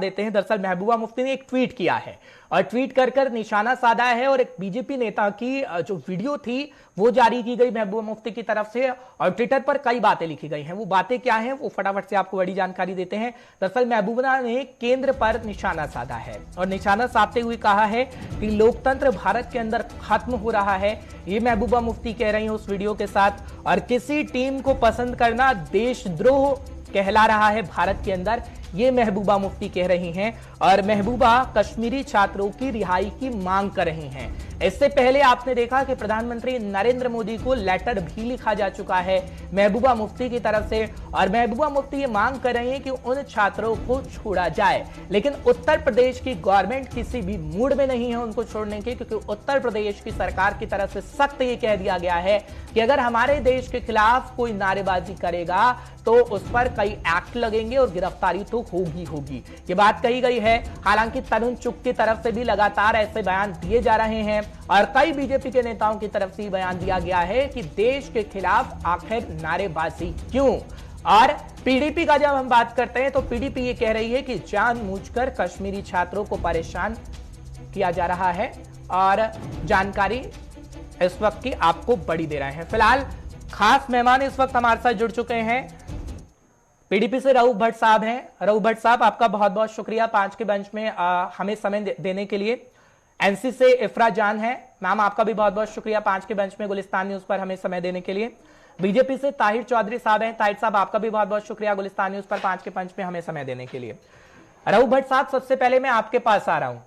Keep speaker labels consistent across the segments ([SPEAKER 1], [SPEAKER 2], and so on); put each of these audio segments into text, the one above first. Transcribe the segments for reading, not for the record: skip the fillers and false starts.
[SPEAKER 1] देते हैं। दरअसल महबूबा मुफ्ती ने एक ट्वीट किया है और ट्वीट कर निशाना साधा है और एक बीजेपी नेता की जो वीडियो थी वो जारी की गई महबूबा मुफ्ती की तरफ से और ट्विटर पर कई बातें लिखी गई हैं। वो बातें क्या हैं वो फटाफट से आपको बड़ी जानकारी देते हैं। दरअसल महबूबा ने केंद्र पर निशाना साधा है और निशाना साधते हुए कहा है कि लोकतंत्र भारत के अंदर खत्म हो रहा है। ये महबूबा मुफ्ती कह रही है उस वीडियो के साथ। और किसी टीम को पसंद करना देशद्रोह कहला रहा है भारत के अंदर, ये महबूबा मुफ्ती कह रही हैं। और महबूबा कश्मीरी छात्रों की रिहाई की मांग कर रही हैं। इससे पहले आपने देखा कि प्रधानमंत्री नरेंद्र मोदी को लेटर भी लिखा जा चुका है महबूबा मुफ्ती की तरफ से और महबूबा मुफ्ती ये मांग कर रही हैं कि उन छात्रों को छोड़ा जाए। लेकिन उत्तर प्रदेश की गवर्नमेंट किसी भी मूड में नहीं है उनको छोड़ने की, क्योंकि उत्तर प्रदेश की सरकार की तरफ से सख्त ये कह दिया गया है कि अगर हमारे देश के खिलाफ कोई नारेबाजी करेगा तो उस पर कई एक्ट लगेंगे और गिरफ्तारी तो होगी। ये बात कही गई है। हालांकि तरुण चुग की तरफ से भी लगातार ऐसे बयान दिए जा रहे हैं और कई बीजेपी के नेताओं की तरफ से बयान दिया गया है कि देश के खिलाफ आखिर नारेबाजी क्यों। और पीडीपी का जब हम बात करते हैं तो पीडीपी ये कह रही है कि जानबूझकर कश्मीरी छात्रों को परेशान किया जा रहा है और जानकारी इस वक्त की आपको बड़ी दे रहे हैं। फिलहाल खास मेहमान इस वक्त हमारे साथ जुड़ चुके हैं, पीडीपी से रऊफ भट्ट साहब हैं। रऊफ भट्ट साहब आपका बहुत बहुत शुक्रिया 5 के बेंच में हमें समय देने के लिए। एनसी से इफ्रा जान है, मैम आपका भी बहुत बहुत शुक्रिया 5 के बेंच में गुलिस्तान न्यूज पर हमें समय देने के लिए। बीजेपी से ताहिर चौधरी साहब हैं, ताहिर साहब आपका भी बहुत बहुत शुक्रिया गुलिस्तान न्यूज पर 5 के बेंच में हमें समय देने के लिए। रऊफ भट्ट साहब सबसे पहले मैं आपके पास आ रहा हूं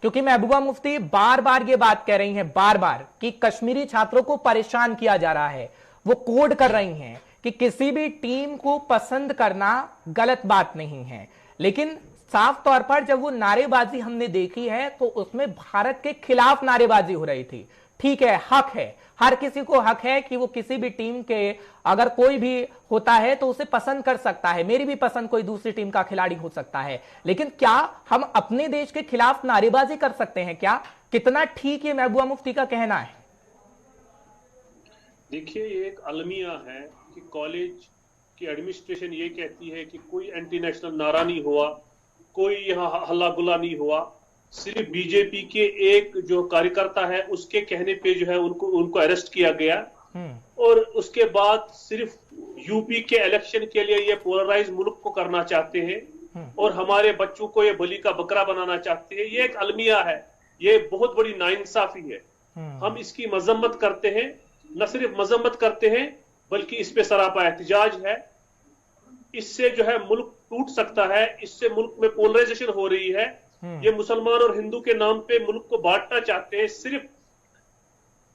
[SPEAKER 1] क्योंकि महबूबा मुफ्ती बार बार ये बात कह रही हैं बार बार कि कश्मीरी छात्रों को परेशान किया जा रहा है। वो कोड कर रही हैं कि किसी भी टीम को पसंद करना गलत बात नहीं है, लेकिन साफ तौर पर जब वो नारेबाजी हमने देखी है तो उसमें भारत के खिलाफ नारेबाजी हो रही थी। ठीक है, हक है, हर किसी को हक है कि वो किसी भी टीम के अगर कोई भी होता है तो उसे पसंद कर सकता है। मेरी भी पसंद कोई दूसरी टीम का खिलाड़ी हो सकता है, लेकिन क्या हम अपने देश के खिलाफ नारेबाजी कर सकते हैं? क्या कितना ठीक ये महबूबा मुफ्ती का कहना है?
[SPEAKER 2] देखिए, ये एक अलमिया है कि कॉलेज की एडमिनिस्ट्रेशन ये कहती है कि कोई एंटी नेशनल नारा नहीं हुआ, कोई यहाँ हल्ला गुल्ला नहीं हुआ, सिर्फ बीजेपी के एक जो कार्यकर्ता है उसके कहने पे जो है उनको अरेस्ट किया गया। और उसके बाद सिर्फ यूपी के इलेक्शन के लिए ये पोलराइज मुल्क को करना चाहते हैं और हमारे बच्चों को ये बलि का बकरा बनाना चाहते हैं। ये एक अलमिया है, ये बहुत बड़ी नाइंसाफी है। हम इसकी मजम्मत करते हैं, न सिर्फ मजम्मत करते हैं बल्कि इस पे सरापा एहतजाज है। इससे जो है मुल्क टूट सकता है, इससे मुल्क में पोलराइजेशन हो रही है। ये मुसलमान और हिंदू के नाम पे मुल्क को बांटना चाहते हैं सिर्फ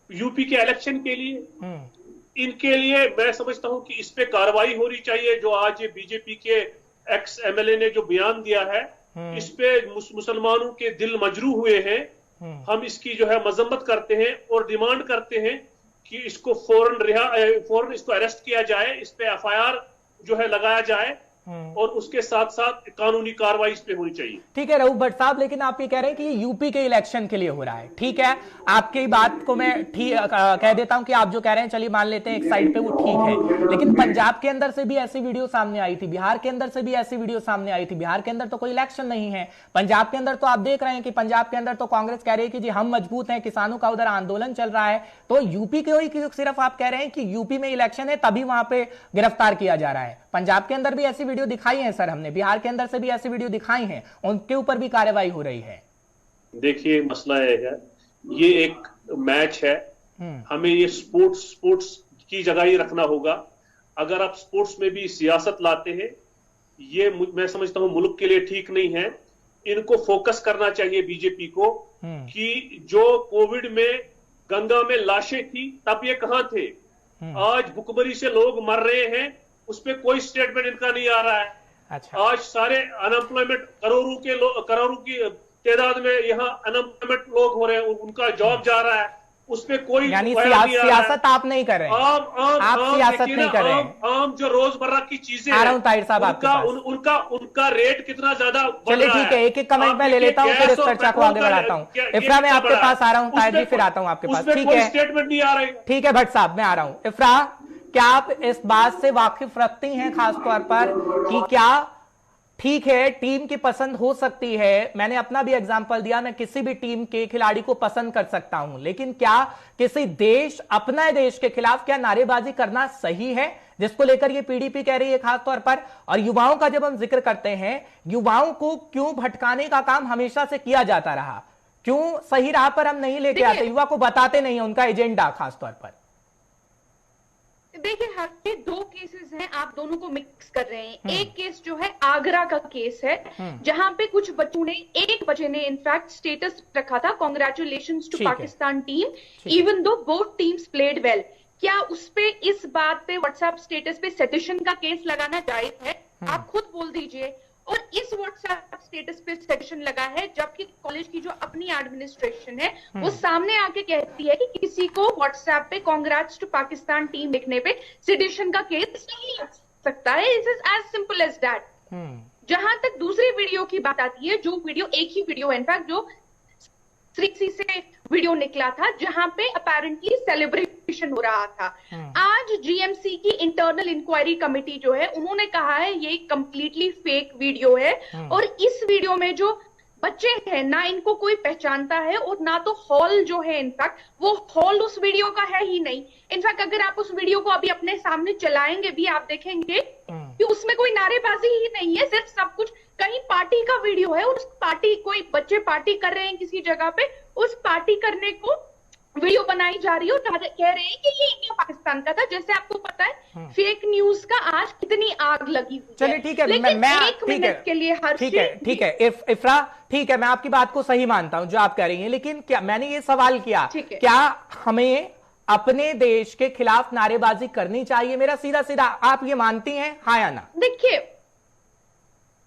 [SPEAKER 2] यूपी के इलेक्शन के लिए। इनके लिए मैं समझता हूं कि इस पे कार्रवाई होनी चाहिए। जो आज ये बीजेपी के एक्स एमएलए ने जो बयान दिया है, इस पे मुसलमानों के दिल मजरू हुए हैं। हम इसकी जो है मजम्मत करते हैं और डिमांड करते हैं कि इसको फौरन इसको अरेस्ट किया जाए, इस पे एफआईआर जो है लगाया जाए और उसके साथ साथ कानूनी कार्रवाई इस पे होनी चाहिए।
[SPEAKER 1] ठीक है रऊफ भट्ट साहब, लेकिन आप ये कह रहे हैं कि ये यूपी के इलेक्शन के लिए हो रहा है। ठीक है, आपकी बात को मैं ठीक कह देता हूं कि आप जो कह रहे हैं चलिए मान लेते हैं एक साइड पे वो ठीक है, लेकिन पंजाब के अंदर से भी ऐसी वीडियो सामने आई थी, बिहार के अंदर से भी ऐसी वीडियो सामने आई थी। बिहार के अंदर तो कोई इलेक्शन नहीं है, पंजाब के अंदर तो आप देख रहे हैं कि पंजाब के अंदर तो कांग्रेस कह रही है कि जी हम मजबूत हैं, किसानों का उधर आंदोलन चल रहा है। तो यूपी के ही सिर्फ आप कह रहे हैं कि यूपी में इलेक्शन है तभी वहां पे गिरफ्तार किया जा रहा है। पंजाब के अंदर भी ऐसी वीडियो दिखाई है सर हमने, बिहार के अंदर से भी ऐसी वीडियो दिखाई है, उनके ऊपर भी कार्रवाई हो रही है।
[SPEAKER 2] देखिए मसला है, ये एक मैच है, हमें ये स्पोर्ट्स की जगह ही रखना होगा। अगर आप स्पोर्ट्स में भी सियासत लाते हैं, ये मैं समझता हूं मुल्क के लिए ठीक नहीं है। इनको फोकस करना चाहिए बीजेपी को कि जो कोविड में गंगा में लाशें थी तब ये कहां थे। आज भुखमरी से लोग मर रहे हैं, उस पर कोई स्टेटमेंट इनका नहीं आ रहा है।
[SPEAKER 1] अच्छा।
[SPEAKER 2] आज सारे अनएम्प्लॉयमेंट करोड़ों की तादाद में यहाँ अनएम्प्लॉयमेंट लोग हो रहे हैं, उनका जॉब जा रहा है, उस पर कोई
[SPEAKER 1] यानी सियासत आप नहीं कर रहे हैं। आप सियासत नहीं कर रहे हैं।
[SPEAKER 2] आम जो रोजमर्रा की चीजें
[SPEAKER 1] आ रहा हूं ताहिर साहब आपके पास।
[SPEAKER 2] उनका रेट कितना ज्यादा।
[SPEAKER 1] चलिए ठीक है, एक एक कमेंट में ले लेता हूं, फिर इस चर्चा को आगे बढ़ाता हूं। इफ्रा मैं आपके पास आ रहा हूं, ताहिर जी फिर आता हूं आपके पास। ठीक है,
[SPEAKER 2] स्टेटमेंट नहीं आ रही।
[SPEAKER 1] ठीक है भट्ट साहब मैं आ रहा हूं। इफ्रा, क्या आप इस बात से वाकिफ रखती हैं खासतौर पर कि क्या ठीक है, टीम की पसंद हो सकती है, मैंने अपना भी एग्जांपल दिया, मैं किसी भी टीम के खिलाड़ी को पसंद कर सकता हूं, लेकिन क्या किसी देश, अपने देश के खिलाफ क्या नारेबाजी करना सही है, जिसको लेकर ये पीडीपी कह रही है खास तौर पर। और युवाओं का जब हम जिक्र करते हैं, युवाओं को क्यों भटकाने का काम हमेशा से किया जाता रहा, क्यों सही राह पर हम नहीं लेके आते, युवा को बताते नहीं है उनका एजेंडा खास तौर पर।
[SPEAKER 3] देखिए, हर के दो केसेस हैं, आप दोनों को मिक्स कर रहे हैं। एक केस जो है आगरा का केस है, जहां पे कुछ बच्चों ने, एक बच्चे ने इनफैक्ट स्टेटस रखा था, congratulations to Pakistan team even though both teams played well. क्या उस पे, इस बात पे व्हाट्सएप स्टेटस पे सेडिशन का केस लगाना जायज है? आप खुद बोल दीजिए। और इस व्हाट्सएप स्टेटस पे सेडिशन लगा है, जबकि कॉलेज की जो अपनी एडमिनिस्ट्रेशन है वो सामने आके कहती है कि किसी को व्हाट्सएप पे कांग्रेट्स टू पाकिस्तान टीम लिखने पे सेडिशन का केस नहीं लग सकता है। It is as simple as that. जहां तक दूसरी वीडियो की बात आती है, जो वीडियो, एक ही वीडियो इनफैक्ट जो श्री से वीडियो निकला था, जहां पे अपेरेंटली सेलिब्रेशन हो रहा था। आज जीएमसी की इंटरनल इंक्वायरी कमेटी जो है, उन्होंने कहा है ये कंप्लीटली फेक वीडियो है। और इस वीडियो में जो बच्चे हैं ना, इनको कोई पहचानता है, और ना तो हॉल जो है, इनफैक्ट वो हॉल उस वीडियो का है ही नहीं। इनफैक्ट अगर आप उस वीडियो को अभी अपने सामने चलाएंगे भी, आप देखेंगे कि उसमें कोई नारेबाजी ही नहीं है, सिर्फ सब कुछ कहीं पार्टी का वीडियो है, और उस पार्टी, कोई बच्चे पार्टी कर रहे हैं किसी जगह पे, उस पार्टी करने को वीडियो बनाई जा रही है और कह रहे हैं कि ये इंडिया पाकिस्तान का था। जैसे आपको पता है फेक न्यूज का आज कितनी आग लगी हुई है।
[SPEAKER 1] चलिए ठीक है,
[SPEAKER 3] लेकिन
[SPEAKER 1] मैं
[SPEAKER 3] एक मिनट के लिए हर
[SPEAKER 1] ठीक है इफ्रा, ठीक है, मैं आपकी बात को सही मानता हूं जो आप कह रही हैं, लेकिन क्या मैंने ये सवाल किया, क्या हमें अपने देश के खिलाफ नारेबाजी करनी चाहिए? मेरा सीधा सीधा, आप ये मानती हैं, हाँ या ना?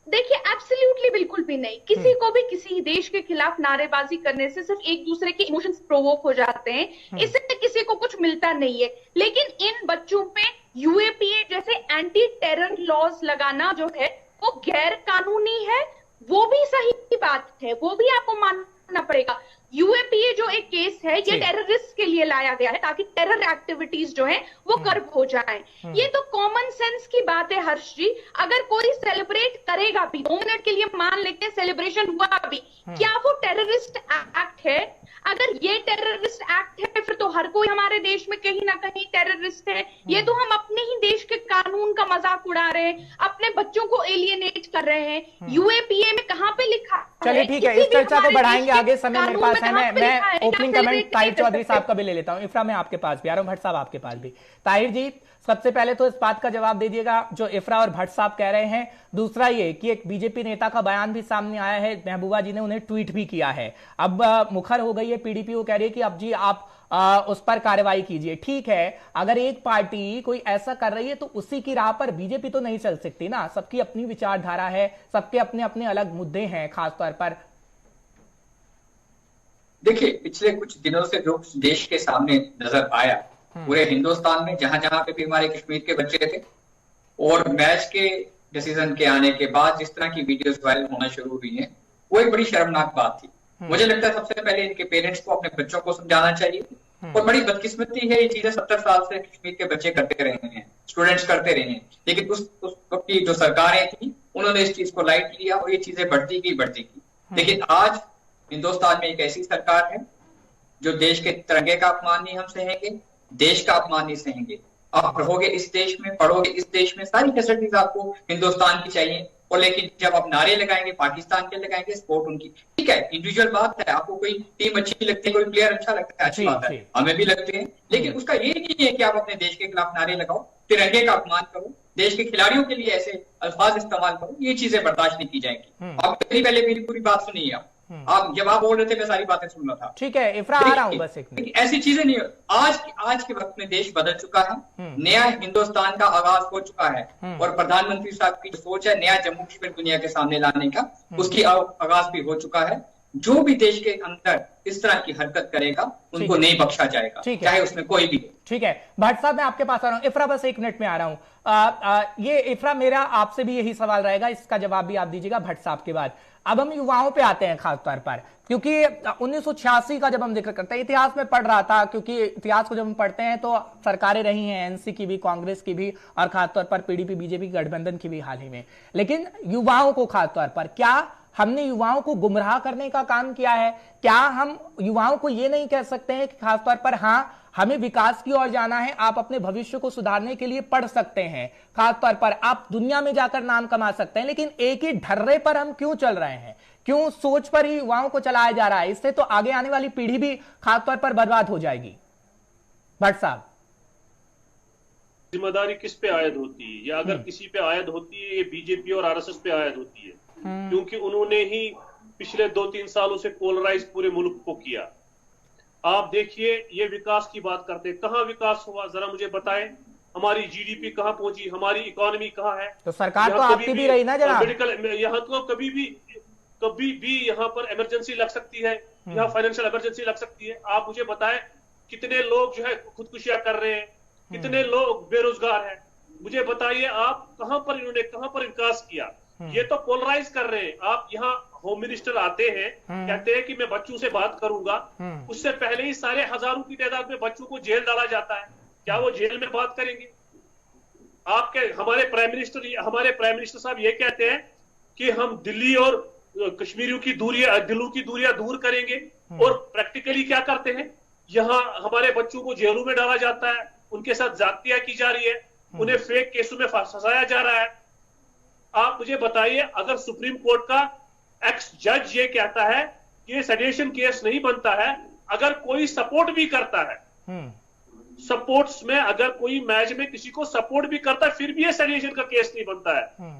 [SPEAKER 3] देखिए एब्सोल्युटली बिल्कुल भी नहीं। किसी को भी किसी देश के खिलाफ नारेबाजी करने से सिर्फ एक दूसरे के इमोशंस प्रोवोक हो जाते हैं, इससे किसी को कुछ मिलता नहीं है। लेकिन इन बच्चों पे यूएपीए जैसे एंटी टेरर लॉज लगाना जो है वो गैर कानूनी है, वो भी सही बात है, वो भी आपको मानना पड़ेगा। यूएपीए जो एक केस है, ये टेररिस्ट के लिए लाया गया है ताकि टेरर एक्टिविटीज जो है वो कर्ब हो जाएं। ये तो कॉमन सेंस की बात है हर्ष जी। अगर कोई सेलिब्रेट करेगा भी, 2 मिनट के लिए मान लेते हैं सेलिब्रेशन हुआ भी, क्या वो टेररिस्ट एक्ट है? अगर ये टेररिस्ट एक्ट है, फिर तो हर कोई हमारे देश में कहीं ना कहीं टेररिस्ट है। ये तो हम अपने ही देश के कानून का मजाक उड़ा रहे हैं, अपने बच्चों को एलियनेट कर रहे हैं। यूएपीए में कहाँ पे लिखा?
[SPEAKER 1] चलिए ठीक है, इस चर्चा को बढ़ाएंगे आगे, समय मेरे पास है। मैं ओपनिंग कमेंट ताहिर चौधरी साहब का भी ले लेता हूं। इफ्रा, मैं आपके पास भी आ रहा हूं, भट्ट साहब आपके पास भी। ताहिर जी, सबसे पहले तो इस बात का जवाब दे दीजिएगा जो इफ्रा और भट्ट साहब कह रहे हैं। दूसरा ये कि एक बीजेपी नेता का बयान भी सामने आया है, महबूबा जी ने उन्हें ट्वीट भी किया है। अब मुखर हो गई है पीडीपी, वो कह रही है कि अब जी आप उस पर कार्रवाई कीजिए। ठीक है, अगर एक पार्टी कोई ऐसा कर रही है तो उसी की राह पर बीजेपी तो नहीं चल सकती ना, सबकी अपनी विचारधारा है, सबके अपने अपने अलग मुद्दे हैं। खासतौर पर
[SPEAKER 4] देखिए, पिछले कुछ दिनों से जो देश के सामने नजर आया, पूरे हिंदुस्तान में जहां जहां पे भी हमारे कश्मीर के बच्चे थे, और मैच के डिसीजन के आने के बाद जिस तरह की वीडियोस वायरल होना शुरू हुई हैं, वो एक बड़ी शर्मनाक बात थी। मुझे लगता है सबसे पहले इनके पेरेंट्स को अपने बच्चों को समझाना चाहिए। और बड़ी बदकिस्मती है, ये चीजें 70 साल से कश्मीर के बच्चे करते रहे हैं, स्टूडेंट्स करते रहे हैं, लेकिन उस वक्त की जो सरकारें थी उन्होंने इस चीज को लाइट लिया और ये चीजें बढ़ती गई। लेकिन आज हिंदुस्तान में एक ऐसी सरकार है जो देश के तिरंगे का अपमान नहीं हम सहेंगे, देश का अपमान नहीं सहेंगे। आप रहोगे इस देश में, पढ़ोगे इस देश में, सारी फैसिलिटीज आपको हिंदुस्तान की चाहिए। और लेकिन जब आप नारे लगाएंगे, पाकिस्तान के लगाएंगे, सपोर्ट उनकी, ठीक है, इंडिविजुअल बात है, आपको कोई टीम अच्छी लगती है, कोई प्लेयर अच्छा लगता है, अच्छी बात है, हमें भी लगते हैं, लेकिन उसका ये नहीं है कि आप अपने देश के खिलाफ नारे लगाओ, तिरंगे का अपमान करो, देश के खिलाड़ियों के लिए ऐसे अल्फाज इस्तेमाल करो, ये चीजें बर्दाश्त नहीं की जाएंगी। आप पहले मेरी पूरी बात सुनिए। आप जब आप बोल रहे थे मैं सारी बातें सुन रहा था।
[SPEAKER 1] ठीक है इफ्रा, आ रहा हूं बस एक मिनट।
[SPEAKER 4] ऐसी चीजें नहीं, आज के वक्त में देश बदल चुका है, नया हिंदुस्तान का आगाज हो चुका है, और प्रधानमंत्री साहब की जो सोच है नया जम्मू कश्मीर दुनिया के सामने लाने का, उसकी आगाज भी हो चुका है। जो भी देश के अंदर इस तरह की हरकत करेगा उनको नहीं बख्शा जाएगा, चाहे उसमें कोई भी।
[SPEAKER 1] ठीक है भट्ट साहब, मैं आपके पास आ रहा हूं। इफ्रा, बस एक मिनट में आ रहा हूं। ये इफ्रा, मेरा आपसे भी यही सवाल रहेगा, इसका जवाब भी आप दीजिएगा भट्ट साहब के बाद। अब हम युवाओं पे आते हैं खास तौर पर, क्योंकि 1986 का जब हम जिक्र करते हैं, इतिहास में पढ़ रहा था, क्योंकि इतिहास को जब हम पढ़ते हैं तो सरकारें रही हैं, एनसी की भी, कांग्रेस की भी, और खासतौर पर पीडीपी बीजेपी गठबंधन की भी हाल ही में। लेकिन युवाओं को खासतौर पर, क्या हमने युवाओं को गुमराह करने का काम किया है? क्या हम युवाओं को ये नहीं कह सकते हैं कि खासतौर पर हाँ, हमें विकास की ओर जाना है, आप अपने भविष्य को सुधारने के लिए पढ़ सकते हैं, खासतौर पर आप दुनिया में जाकर नाम कमा सकते हैं, लेकिन एक ही ढर्रे पर हम क्यों चल रहे हैं? क्यों सोच पर ही युवाओं को चलाया जा रहा है? इससे तो आगे आने वाली पीढ़ी भी खासतौर पर बर्बाद हो जाएगी। भट्ट साहब,
[SPEAKER 2] जिम्मेदारी किस पे आयद होती है, या अगर किसी पे आयद होती है, ये बीजेपी और आरएसएस पे आयद होती है, क्योंकि उन्होंने ही पिछले 2-3 सालों से पोलराइज पूरे मुल्क को किया। आप देखिए, ये विकास की बात करते हैं, कहां विकास हुआ जरा मुझे बताएं। हमारी जीडीपी कहां पहुंची, हमारी इकोनॉमी कहां है?
[SPEAKER 1] तो सरकार तो आपकी भी रही ना जनाब।
[SPEAKER 2] मेडिकल, यहाँ तो कभी भी यहाँ पर इमरजेंसी लग सकती है, यहाँ फाइनेंशियल इमरजेंसी लग सकती है। आप मुझे बताएं कितने लोग जो है खुदकुशियां कर रहे हैं, कितने लोग बेरोजगार हैं, मुझे बताइए आप कहां पर विकास किया? ये तो पोलराइज कर रहे हैं। आप यहाँ होम मिनिस्टर आते हैं, कहते हैं कि मैं बच्चों से बात करूंगा, उससे पहले ही सारे हजारों की तादाद में बच्चों को जेल डाला जाता है। क्या वो जेल में बात करेंगे? आपके हमारे प्राइम मिनिस्टर साहब ये कहते हैं कि हम दिल्ली और कश्मीरियों की दूरियां दूर करेंगे, और प्रैक्टिकली क्या करते हैं? यहाँ हमारे बच्चों को जेलों में डाला जाता है, उनके साथ ज्यादतियां की जा रही है, उन्हें फेक केसों में फंसाया जा रहा है। आप मुझे बताइए, अगर सुप्रीम कोर्ट का एक्स जज ये कहता है कि ये सेडिशन केस नहीं बनता है, अगर कोई सपोर्ट भी करता है, सपोर्ट्स में अगर कोई मैच में किसी को सपोर्ट भी करता है, फिर भी ये सेडिशन का केस नहीं बनता है।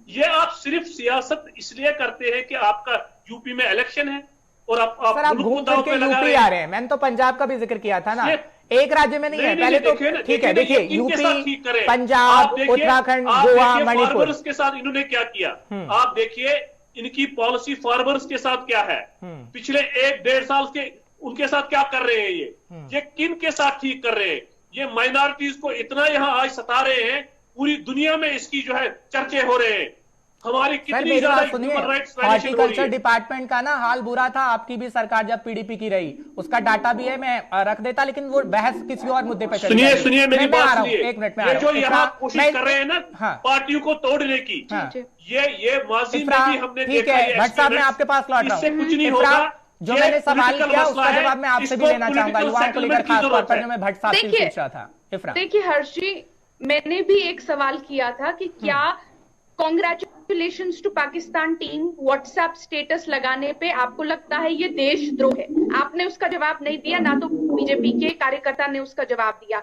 [SPEAKER 2] ये आप सिर्फ सियासत इसलिए करते हैं कि आपका यूपी में इलेक्शन है और आप
[SPEAKER 1] घूम फिर के यूपी आ रहे हैं। मैंने तो पंजाब का भी जिक्र किया था ना, एक राज्य में नहीं है। पहले तो ठीक है, देखिए यूपी, पंजाब, उत्तराखंड, गोवा, मणिपुर
[SPEAKER 2] के साथ इन्होंने क्या किया? आप देखिए इनकी पॉलिसी फार्मर्स के साथ क्या है, पिछले 1-1.5 साल के उनके साथ क्या कर रहे हैं? ये किन के साथ ठीक कर रहे हैं? ये माइनॉरिटीज को इतना यहाँ आज सता रहे हैं, पूरी दुनिया में इसकी जो है चर्चे हो रहे हैं। हमारी कितनी ज्यादा ह्यूमन राइट्स
[SPEAKER 1] हॉर्टिकल्चर डिपार्टमेंट का ना हाल बुरा था आपकी भी सरकार जब पीडीपी की रही, उसका डाटा भी है, मैं रख देता, लेकिन वो बहस किसी और मुद्दे पे चली।
[SPEAKER 2] सुनिए मेरी बात सुनिए,
[SPEAKER 1] एक मिनट में
[SPEAKER 2] जो यहाँ कोशिश कर रहे हैं ना पार्टियों को तोड़ने की, ये माजी में भी हमने देखा है।
[SPEAKER 1] भट्ट साहब, मैं आपके पास लौट रहा हूँ,
[SPEAKER 2] कुछ नहीं होगा।
[SPEAKER 1] जो मैंने सवाल किया उसका जवाब मैं आपसे भी लेना चाहूंगा, युवाओं को लेकर खास तौर पर जो मैं भट्ट साहब से पूछ रहा था। इफ्रा,
[SPEAKER 3] देखिए हर्ष जी, मैंने भी एक सवाल किया था कि क्या congratulations to Pakistan team WhatsApp status लगाने पे आपको लगता है ये देशद्रोह है? आपने उसका जवाब नहीं दिया, ना तो बीजेपी के कार्यकर्ता ने उसका जवाब दिया।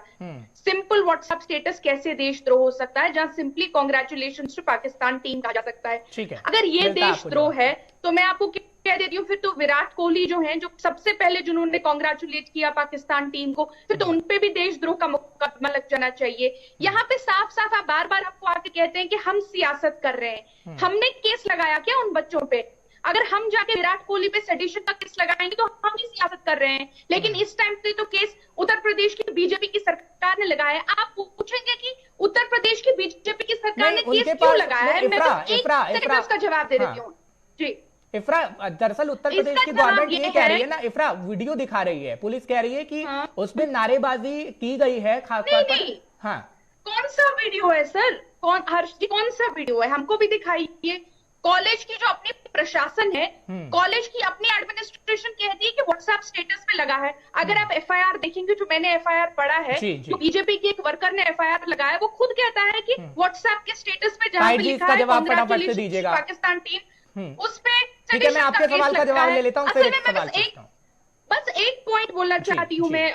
[SPEAKER 3] सिंपल व्हाट्सएप स्टेटस कैसे देशद्रोह हो सकता है, जहां simply congratulations to Pakistan team कहा जा सकता है? अगर ये देशद्रोह है तो मैं आपको कह देती हूँ, फिर तो विराट कोहली जो हैं, जो सबसे पहले जिन्होंने कांग्रेचुलेट किया पाकिस्तान टीम को, फिर तो उनपे भी देशद्रोह का मुकदमा लग जाना चाहिए। यहाँ पे साफ साफ आप बार बार हमको आके कहते हैं कि हम सियासत कर रहे हैं। हमने केस लगाया क्या उन बच्चों पे? अगर हम जाके विराट कोहली पे सेडिशन का केस लगाएंगे तो हम भी सियासत कर रहे हैं। लेकिन इस टाइम पे तो केस उत्तर प्रदेश की बीजेपी की सरकार ने लगाया है। आप पूछेंगे कि उत्तर प्रदेश की बीजेपी की सरकार ने केस क्यों लगाया है? मैं तो एक सेकंड में उसका जवाब दे देती हूँ जी।
[SPEAKER 1] इफ्रा, दरअसल उत्तर प्रदेश की गवर्नमेंट ये कह रही है ना, इफ्रा वीडियो दिखा रही है, पुलिस कह रही है कि उसमें नारेबाजी की गई है खासतौर पर। हाँ,
[SPEAKER 3] कौन सा वीडियो है सर? हर्ष जी, कौन सा वीडियो है? हमको भी दिखाइए। कॉलेज की जो अपनी प्रशासन है, कॉलेज की अपनी एडमिनिस्ट्रेशन कहती है कि व्हाट्सएप स्टेटस पे लगा है। अगर आप एफआईआर देखेंगे, जो मैंने एफआईआर पढ़ा है, जो बीजेपी की एक वर्कर ने एफआईआर लगाया, वो खुद कहता है कि व्हाट्सएप के स्टेटस पे जहां पे लिखा है कांग्रेचुलेशंस पाकिस्तान टीम, उस पे
[SPEAKER 1] ठीक है, मैं आपके सवाल का जवाब ले लेता हूँ, फिर एक सवाल पूछता हूँ।
[SPEAKER 3] बस एक पॉइंट बोलना चाहती हूँ मैं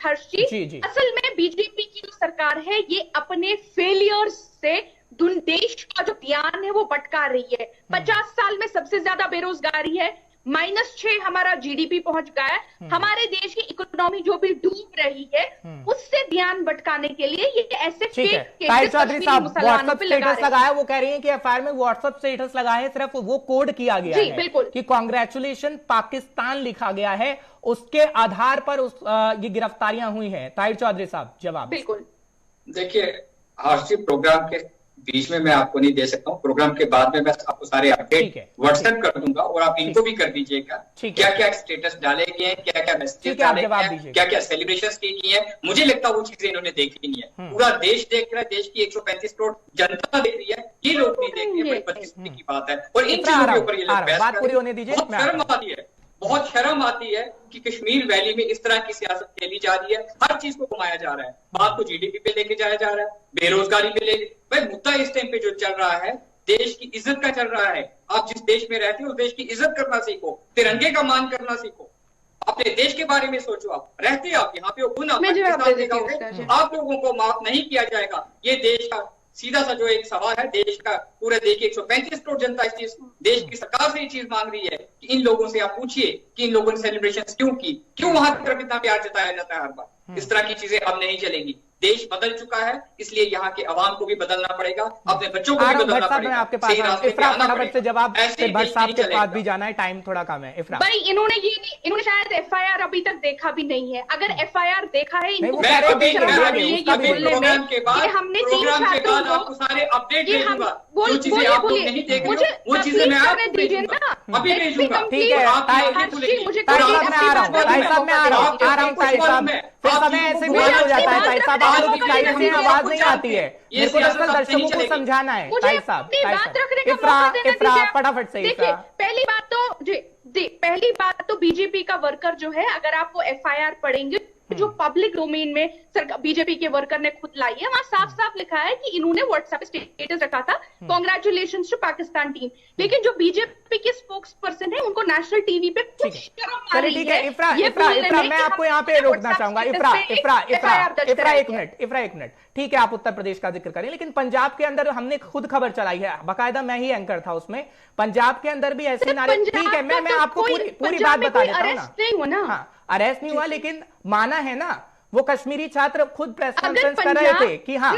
[SPEAKER 3] हर्ष जी। असल में बीजेपी की जो सरकार है, ये अपने फेलियर्स से देश का जो ध्यान है वो भटका रही है। 50 साल में सबसे ज्यादा बेरोजगारी है, -6 हमारा जीडीपी पहुंच गया है, हमारे देश की इकोनॉमी जो भी डूब रही है, उससे ध्यान भटकाने के लिए ये ऐसे
[SPEAKER 1] ताहिर चौधरी साहब व्हाट्सएप स्टेटस लगाया, वो कह रही हैं कि एफआईआर में व्हाट्सएप स्टेटस लगा है, सिर्फ वो कोड किया गया है
[SPEAKER 3] बिल्कुल
[SPEAKER 1] कि कांग्रेचुलेशन पाकिस्तान लिखा गया है, उसके आधार पर ये गिरफ्तारियां हुई हैं। ताहिर चौधरी साहब जवाब।
[SPEAKER 3] बिल्कुल,
[SPEAKER 4] देखिए हर्षी, प्रोग्राम के बीच में मैं आपको नहीं दे सकता हूँ। प्रोग्राम के बाद में मैं आपको सारे अपडेट व्हाट्सएप कर दूंगा और आप इनको भी कर दीजिएगा, क्या क्या स्टेटस डाले गए हैं, क्या क्या मैसेज डाले गए हैं, क्या क्या सेलिब्रेशन की है। मुझे लगता है वो चीजें इन्होंने देखी नहीं है। पूरा देश देख रहा है, देश की 135 करोड़ जनता देख रही है, ये लोग नहीं देख रहे हैं। बड़ी की बात है और इन चीजों के ऊपर ये लोग बहस कर रहे हैं। बहुत शर्म आती है, बहुत शर्म आती है कि कश्मीर वैली में इस तरह की सियासत खेली जा रही है। हर चीज को घुमाया जा रहा है, बात को जीडीपी पे लेके जाया जा रहा है, बेरोजगारी पे लेके। भाई मुद्दा इस टाइम पे जो चल रहा है देश की इज्जत का चल रहा है। आप जिस देश में रहते हो उस देश की इज्जत करना सीखो, तिरंगे का मान करना सीखो, अपने देश के बारे में सोचो। आप रहते आप यहाँ पे हो, आप लोगों को माफ नहीं किया जाएगा। ये देश का सीधा सा जो एक सवाल है, देश का पूरे देश की 135 करोड़ जनता इस चीज, देश की सरकार से ये चीज मांग रही है कि इन लोगों से आप पूछिए कि इन लोगों ने सेलिब्रेशन क्यों की, क्यों वहां की तरफ इतना प्यार जताया जाता है हर बार। इस तरह की चीजें अब नहीं चलेंगी। देश बदल चुका है, इसलिए यहाँ के अवाम को भी बदलना पड़ेगा, अपने बच्चों को भी बदलना पड़ेगा।
[SPEAKER 1] आपके पास फटाफट से जवाब, भट्ट साहब के पास भी जाना है, टाइम थोड़ा कम है। इफरा भाई,
[SPEAKER 3] इन्होंने शायद एफआईआर अभी तक देखा भी नहीं है। अगर एफआईआर देखा है, इनको हमने 3 छात्रों को
[SPEAKER 4] सारे अपडेट
[SPEAKER 3] दीजिए ना,
[SPEAKER 1] अभी भेजूंगा। ठीक है, मुझे समय ऐसे भी हो जाता है भाई साहब, आवाज नहीं आती है। मेरे को दरअसल दर्शकों को समझाना है भाई साहब। इफ्रा फटाफट से।
[SPEAKER 3] पहली बात तो बीजेपी का वर्कर जो है, अगर आप वो एफआईआर पढ़ेंगे जो पब्लिक डोमेन में बीजेपी के वर्कर ने खुद लाई है, वहां साफ साफ लिखा है कि इन्होंने व्हाट्सएप स्टेटस रखा था, कांग्रेचुलेशंस टू पाकिस्तान टीम। लेकिन जो बीजेपी के स्पोक्स पर्सन है, उनको नेशनल टीवी पे कुछ शर्म आ रही है।
[SPEAKER 1] इफ्रा मैं आपको यहाँ पे रोकना चाहूंगा। इफ्रा एक मिनट। ठीक है, आप उत्तर प्रदेश का जिक्र करें, लेकिन पंजाब के अंदर हमने खुद खबर चलाई है, बाकायदा मैं ही एंकर था उसमें। पंजाब के अंदर भी ऐसे नारे, ठीक है, मैं आपको पूरी बात बता देता हूँ ना। अरेस्ट नहीं हुआ, लेकिन माना है ना, वो कश्मीरी छात्र खुद प्रेस कॉन्फ्रेंस कर रहे थे कि
[SPEAKER 3] आप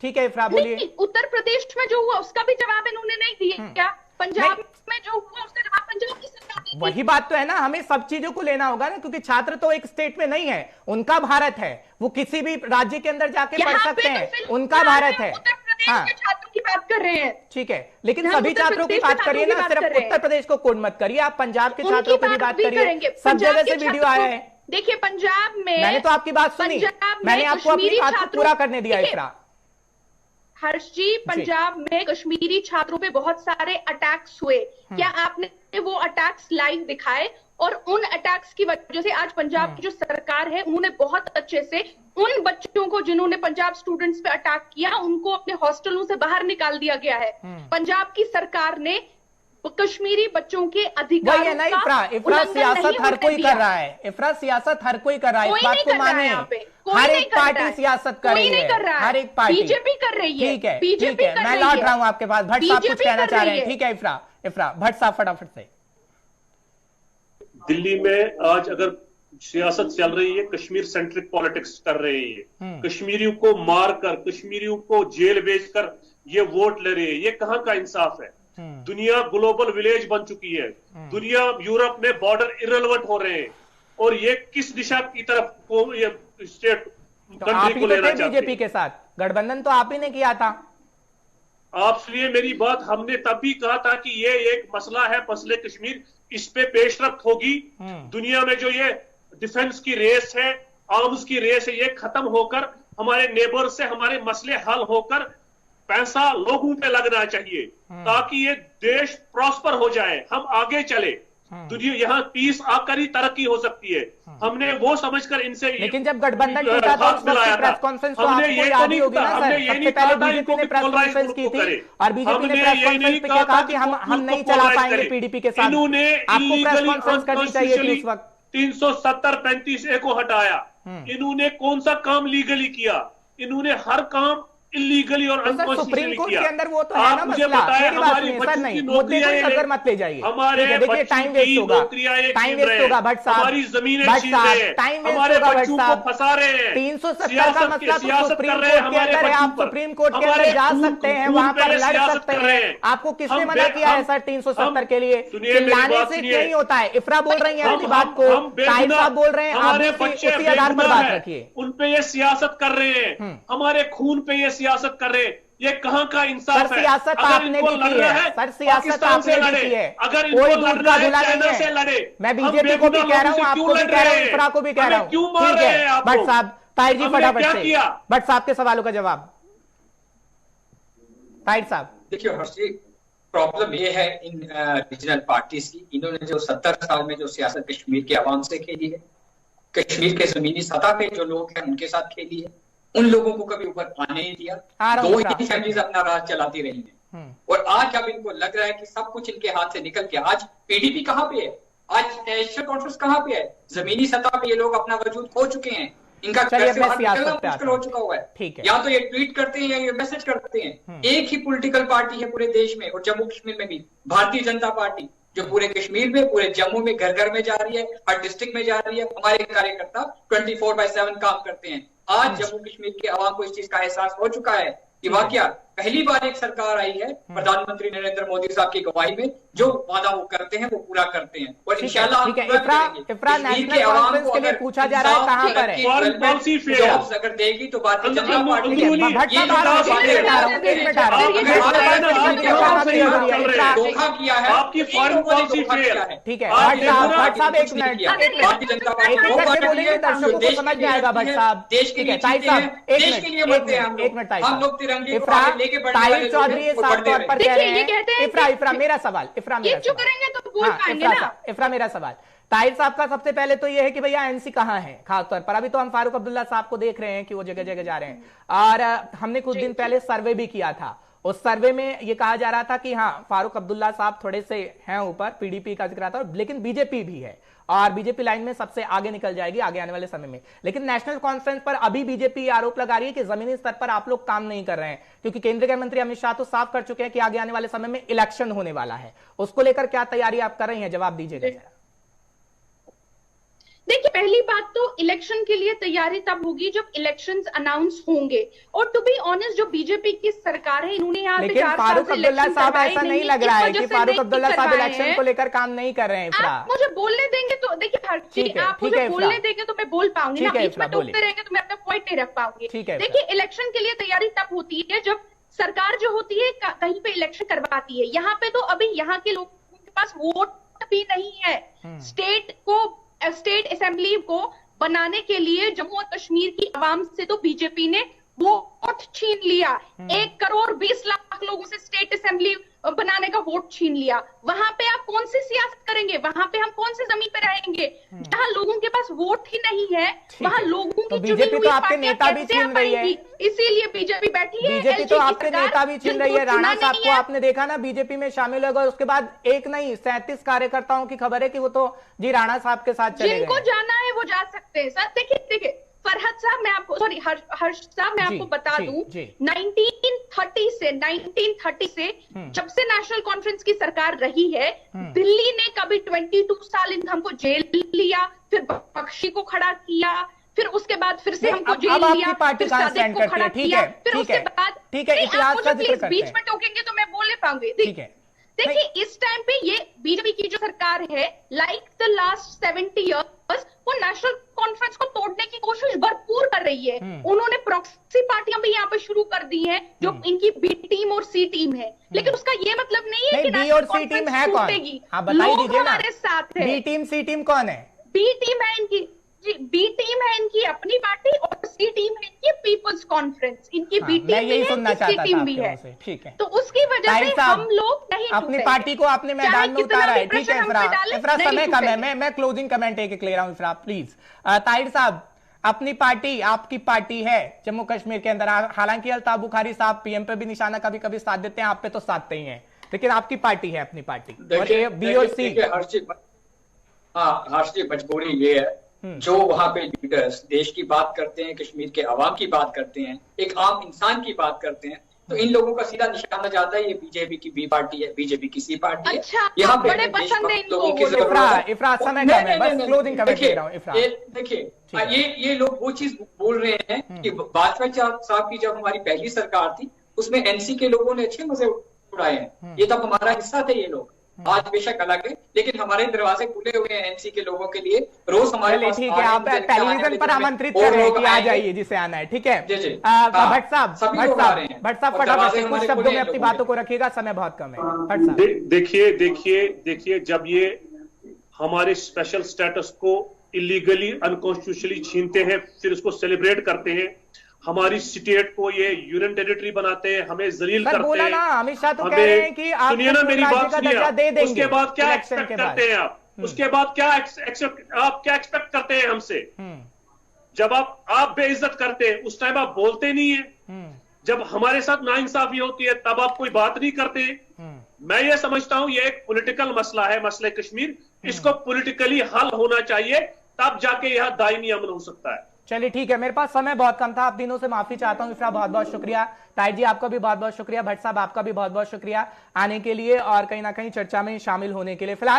[SPEAKER 1] ठीक है। इफ्रा बोलिए।
[SPEAKER 3] उत्तर प्रदेश में जो हुआ उसका भी जवाब इन्होंने नहीं दिया क्या? पंजाब में जो हुआ उसका जवाब पंजाब की सरकार ने।
[SPEAKER 1] वही बात तो है ना, हमें सब चीजों को लेना होगा ना, क्योंकि छात्र तो एक स्टेट में नहीं है, उनका भारत है, वो किसी भी राज्य के अंदर जाके पढ़ सकते हैं, उनका भारत है।
[SPEAKER 3] हाँ, छात्रों की बात कर रहे हैं,
[SPEAKER 1] ठीक है, लेकिन सभी छात्रों की बात करिए ना, सिर्फ उत्तर प्रदेश को कोड मत करिए, आप पंजाब के छात्रों की भी बात करिए। सब जगह से वीडियो आया है।
[SPEAKER 3] देखिए पंजाब में,
[SPEAKER 1] मैंने तो आपकी बात सुनी, मैंने आपको अपनी बात को पूरा करने दिया। इफ्रा
[SPEAKER 3] हर्ष जी, पंजाब में कश्मीरी छात्रों पे बहुत सारे अटैक्स हुए, क्या आपने वो अटैक्स लाइव दिखाए? और उन अटैक्स की वजह से आज पंजाब की जो सरकार है, उन्होंने बहुत अच्छे से उन बच्चों को जिन्होंने पंजाब स्टूडेंट्स पे अटैक किया, उनको अपने हॉस्टलों से बाहर निकाल दिया गया है। पंजाब की सरकार ने कश्मीरी बच्चों के अधिकार
[SPEAKER 1] है ना। इफ्रा सियासत हर कोई कर रहा है, इफ्रा सियासत हर कोई कर रहा है, इस बात को मानिए। हर एक पार्टी सियासत कर रही है, हर एक पार्टी,
[SPEAKER 3] बीजेपी कर रही है।
[SPEAKER 1] ठीक है, मैं लौट रहा हूं आपके पास। भट्ट साहब कुछ कहना चाह रहे हैं, ठीक है। इफ्रा भट्ट साहब फटाफट से।
[SPEAKER 2] दिल्ली में आज अगर सियासत चल रही है, कश्मीर सेंट्रिक पॉलिटिक्स कर रही है, कश्मीरियों को मारकर, कश्मीरियों को जेल भेजकर ये वोट ले रही है, ये कहां का इंसाफ है? दुनिया ग्लोबल विलेज बन चुकी है, दुनिया यूरोप में बॉर्डर इररिलेवेंट हो रहे हैं, और ये किस दिशा की तरफ को ये स्टेट कंट्री को लेना चाहते हैं?
[SPEAKER 1] बीजेपी के साथ गठबंधन तो आप ही ने किया था।
[SPEAKER 2] आप सुनिए मेरी बात, हमने तब भी कहा था कि ये एक मसला है, मसले कश्मीर, इस पे पेशरफ्त होगी। दुनिया में जो ये डिफेंस की रेस है, आर्म्स की रेस है, ये खत्म होकर हमारे नेबर से हमारे मसले हल होकर पैसा लोगों पे लगना चाहिए, ताकि ये देश प्रॉस्पर हो जाए, हम आगे चले, दुनिया यहाँ पीस आकर ही तरक्की हो सकती है। हमने वो समझकर इनसे,
[SPEAKER 1] लेकिन जब गठबंधन टूटा तो प्रेस कॉन्फ्रेंस तो आपको याद ही होगी ना सर, सबसे पहले बीजेपी ने प्रेस कॉन्फ्रेंस की थी, और बीजेपी ने प्रेस कॉन्फ्रेंस पे कहा कि हम नहीं चला पाएंगे पीडीपी के साथ। आपको प्रेस कॉन्फ्रेंस करनी चाहिए थी उस वक्त।
[SPEAKER 2] 370-35A को हटाया, इन्होंने कौन सा काम लीगली किया? इन्होंने हर काम इलीगली और
[SPEAKER 1] सुप्रीम कोर्ट के अंदर वो तो है ना मसला। हमारी बच्चों की नौकरियां मत ले जाइए,
[SPEAKER 2] हमारे
[SPEAKER 1] देखिए टाइम वेस्ट होगा, टाइम वेस्ट होगा भट्ट साहब,
[SPEAKER 2] हमारी जमीनें छीन रहे हैं,
[SPEAKER 1] टाइम वेस्ट
[SPEAKER 2] हमारे
[SPEAKER 1] होगा भट्ट
[SPEAKER 2] बच्चों को
[SPEAKER 1] साहब।
[SPEAKER 2] फंसा रहे हैं,
[SPEAKER 1] 370 का मसला तो सुप्रीम कोर्ट के अंदर है, आप सुप्रीम कोर्ट के अंदर जा सकते हैं, वहां पर लड़ सकते हैं। आपको किसने मना किया है सर 370 के लिए? चिल्लाने से नहीं होता है। इफ्रा बोल रही है अपनी बात को, साहिब साहब बोल रहे हैं, आप उसी आधार पर बात रखिए।
[SPEAKER 2] उन पे ये सियासत कर रहे हैं, हमारे खून पे ये सियासत कर रहे हैं, ये कहां का इंसाफ है?
[SPEAKER 1] सियासत आपने भी की है सर, सियासत आपने भी की है,
[SPEAKER 2] अगर
[SPEAKER 1] कोई
[SPEAKER 2] इनको
[SPEAKER 1] दूध का धुला नहीं
[SPEAKER 2] से
[SPEAKER 1] है।
[SPEAKER 2] लड़े,
[SPEAKER 1] मैं बीजेपी को भी कह रहा हूँ, आपको भी कह रहा हूँ, इफ्रा को भी कह रहा हूँ,
[SPEAKER 2] क्यों मार रहे हैं आप?
[SPEAKER 1] भट्ट साहब, ताहिर जी फटाफट से
[SPEAKER 2] किया?
[SPEAKER 1] भट्ट साहब के सवालों का जवाब। ताहिर साहब
[SPEAKER 4] देखिए हर्ष जी, प्रॉब्लम ये है इन रीजनल पार्टीज की, इन्होंने जो 70 साल में जो सियासत कश्मीर के अवाम से खेली है, कश्मीर के जमीनी सतह पे जो लोग हैं उनके साथ खेली है, उन लोगों को कभी ऊपर आने नहीं दिया। दो ही फैमिलीज अपना राज चलाती रही है, और आज जब इनको लग रहा है कि सब कुछ इनके हाथ से निकल गया, आज पीडीपी कहाँ पे है, आज नेशनल कॉन्फ्रेंस कहाँ पे है, जमीनी सतह पे ये लोग अपना वजूद खो चुके हैं, इनका घर से बाहर निकलना मुश्किल हो चुका हुआ है। या तो ये ट्वीट करते हैं या ये मैसेज करते हैं। एक ही पॉलिटिकल पार्टी है पूरे देश में और जम्मू कश्मीर में भी, भारतीय जनता पार्टी, जो पूरे कश्मीर में, पूरे जम्मू में घर घर में जा रही है, हर डिस्ट्रिक्ट में जा रही है। हमारे कार्यकर्ता 24/7 काम करते हैं। आज जम्मू कश्मीर के आवाम को इस चीज का एहसास हो चुका है कि वाकया पहली बार एक सरकार आई है प्रधानमंत्री नरेंद्र मोदी साहब की गवाही में, जो वादा वो करते हैं वो पूरा करते हैं, और इंशाल्लाह
[SPEAKER 1] इफ्रा नेशनल कॉन्फ्रेंस के लिए पूछा जा रहा है कहां पर है,
[SPEAKER 4] जॉब्स अगर देगी तो भारतीय जनता पार्टी धोखा किया है,
[SPEAKER 2] आपकी फॉरेन पॉलिसी फेल है।
[SPEAKER 1] ठीक है भट्ट साहब, एक मिनट,
[SPEAKER 4] भारतीय जनता पार्टी
[SPEAKER 1] बोलेंगे दर्शकों को समझ में आएगा। भट्ट साहब,
[SPEAKER 4] देश के लिए देश के लिए मरते हैं हम लोग, तिरंगे को
[SPEAKER 1] ताहिर चौधरी साफ तौर पर कह रहे हैं, इफ्रा मेरा सवाल, इफ्रा मेरा सवाल, ताहिर साहब का सबसे पहले तो ये है कि भैया एनसी कहां है खासतौर पर। अभी तो हम फारूक अब्दुल्ला साहब को देख रहे हैं कि वो जगह जगह जा रहे हैं, और हमने कुछ दिन पहले सर्वे भी किया था, उस सर्वे में ये कहा जा रहा था कि हाँ फारूक अब्दुल्ला साहब थोड़े से हैं ऊपर, पीडीपी का जिक्र था, लेकिन बीजेपी भी है और बीजेपी लाइन में सबसे आगे निकल जाएगी आगे आने वाले समय में। लेकिन नेशनल कॉन्फ्रेंस पर अभी बीजेपी आरोप लगा रही है कि जमीनी स्तर पर आप लोग काम नहीं कर रहे हैं, क्योंकि केंद्रीय गृह मंत्री अमित शाह तो साफ कर चुके हैं कि आगे आने वाले समय में इलेक्शन होने वाला है। उसको लेकर क्या तैयारी आप कर रही हैं, जवाब दीजिएगा जरा।
[SPEAKER 3] देखिए, पहली बात तो इलेक्शन के लिए तैयारी तब होगी जब इलेक्शंस अनाउंस होंगे, और टू बी ऑनेस्ट जो बीजेपी की सरकार है इन्होंने यहाँ पे 4 साल से इलेक्शन
[SPEAKER 1] साहब ऐसा नहीं लग रहा है कि फारूक अब्दुल्ला साहब इलेक्शन को लेकर काम नहीं कर रहे हैं।
[SPEAKER 3] आप मुझे बोलने देंगे तो देखिए हर चीज आप मुझे बोलने देंगे तो मैं बोल पाऊंगी ना, बीच में टोकते रहेंगे तो मैं अपना पॉइंट नहीं रख पाऊंगी। देखिए, इलेक्शन के लिए तैयारी तब होती है जब सरकार जो होती है कहीं पे इलेक्शन करवाती है। यहाँ पे तो अभी यहाँ के लोगों के पास वोट भी नहीं है। स्टेट असेंबली को बनाने के लिए जम्मू और कश्मीर की आवाम से तो बीजेपी ने वोट छीन लिया। 1,20,00,000 लोगों से स्टेट असेंबली बनाने का वोट छीन लिया। वहां पे आप कौन सी सियासत करेंगे, वहां पे हम कौन सी जमीन पे रहेंगे जहां लोगों के पास वोट ही नहीं है, वहां लोगों की
[SPEAKER 1] बीजेपी तो आपके नेता भी छीन रही है,
[SPEAKER 3] इसीलिए बीजेपी बैठी है।
[SPEAKER 1] बीजेपी तो आपके नेता भी छीन रही है। राणा साहब को आपने देखा ना बीजेपी में शामिल होगा, उसके बाद एक नहीं 37 कार्यकर्ताओं की खबर है कि वो तो जी राणा साहब के साथ चले गए।
[SPEAKER 3] जिनको जाना है वो जा सकते हैं सर। देखिए फरहद साहब, मैं आपको हर्ष साहब मैं आपको बता दूं, 1930 से जब से नेशनल कॉन्फ्रेंस की सरकार रही है, दिल्ली ने कभी 22 साल हमको जेल लिया, फिर बख्शी को खड़ा किया, फिर उसके बाद फिर से हमको जेल लिया, फिर सादिक को खड़ा किया, फिर उसके बाद बीच में टोकेंगे तो मैं बोल नहीं पाऊंगी। देखिए, इस टाइम पे ये बीजेपी की जो सरकार है, लाइक द लास्ट 70 इयर्स, वो नेशनल कॉन्फ्रेंस को तोड़ने की कोशिश भरपूर कर रही है। उन्होंने प्रॉक्सी पार्टियां भी यहाँ पे शुरू कर दी हैं, जो इनकी बी टीम और सी टीम है। लेकिन उसका ये मतलब नहीं है कि
[SPEAKER 1] बी और सी टीम है कौन, आप बताइए दीजिए ना।
[SPEAKER 3] हमारे साथ है
[SPEAKER 1] बी टीम सी टीम कौन है?
[SPEAKER 3] बी टीम है इनकी, जी बी टीम है इनकी अपनी पार्टी, और सी टीम है इनकी पीपल्स कॉन्फ्रेंस। इनकी बी टीम भी है, सी टीम भी है।
[SPEAKER 1] ठीक है,
[SPEAKER 3] तो उसकी वजह से हम लोग नहीं
[SPEAKER 1] अपनी पार्टी को आपने मैदान में उतारा है। ठीक है इफ्रा, समय कम है, मैं क्लोजिंग कमेंट एक ले रहा हूँ इफ्रा प्लीज। ताहिर साहब, अपनी पार्टी, आपकी पार्टी है जम्मू कश्मीर के अंदर, हालांकि अल्ताफ बुखारी साहब पीएम पे भी निशाना कभी कभी साथ देते हैं, आप पे तो साधते ही हैं, लेकिन आपकी पार्टी है अपनी पार्टी, और बी और सी।
[SPEAKER 4] हर्ष जी, मजबूरी ये है, जो वहां पे लीडर्स देश की बात करते हैं, कश्मीर के अवाम की बात करते हैं, एक आम इंसान की बात करते हैं, तो इन लोगों का सीधा निशाना जाता है ये बीजेपी की बी पार्टी है, बीजेपी की सी पार्टी है। यहाँ पे लोगों की देखिए, ये लोग वो चीज बोल रहे हैं कि वाजपेयी साहब की जब हमारी पहली सरकार थी उसमें एनसी के लोगों ने अच्छे मजे उड़ाए हैं, ये तब हमारा हिस्सा थे ये लोग, आज बेशक अलग है, लेकिन हमारे दरवाजे खुले हुए हैं एनसी के लोगों के लिए। रोज हमारे पास
[SPEAKER 1] ठीक है, आप टेलीविजन पर आमंत्रित कर रहे हैं कि आ जाइए जिसे आना है। ठीक है भट्ट साहब, फटाफट से कुछ शब्दों में अपनी बातों को रखिएगा, समय बहुत कम है। भट्ट साहब
[SPEAKER 2] देखिए जब ये हमारे स्पेशल स्टेटस को इलीगली अनकॉन्स्टिट्यूशनली छीनते हैं, फिर उसको सेलिब्रेट करते हैं, हमारी स्टेट को ये यूनियन टेरिटरी बनाते हैं, हमें जलील करते हैं।
[SPEAKER 1] अमित शाह तो कह रहे हैं कि आप
[SPEAKER 2] सुनिए ना मेरी बात, सुनिए। उसके बाद क्या
[SPEAKER 1] एक्सपेक्ट
[SPEAKER 2] एक्सपेक्ट करते हैं आप? उसके बाद क्या एक्सपेक्ट करते हैं हमसे? जब आप बेइज्जत करते हैं उस टाइम आप बोलते नहीं है। जब हमारे साथ नाइंसाफी होती है तब आप कोई बात नहीं करते। मैं ये समझता हूं ये एक पॉलिटिकल मसला है, मसले कश्मीर। इसको पॉलिटिकली हल होना चाहिए, तब जाके यह दायमी अमन हो सकता है।
[SPEAKER 1] चलिए ठीक है, मेरे पास समय बहुत कम था, आप तीनों से माफी चाहता हूं। इसका बहुत बहुत शुक्रिया। ताहिर जी आपका भी बहुत बहुत शुक्रिया। भट्ट साहब आपका भी बहुत बहुत शुक्रिया आने के लिए और कहीं ना कहीं चर्चा में शामिल होने के लिए। फिलहाल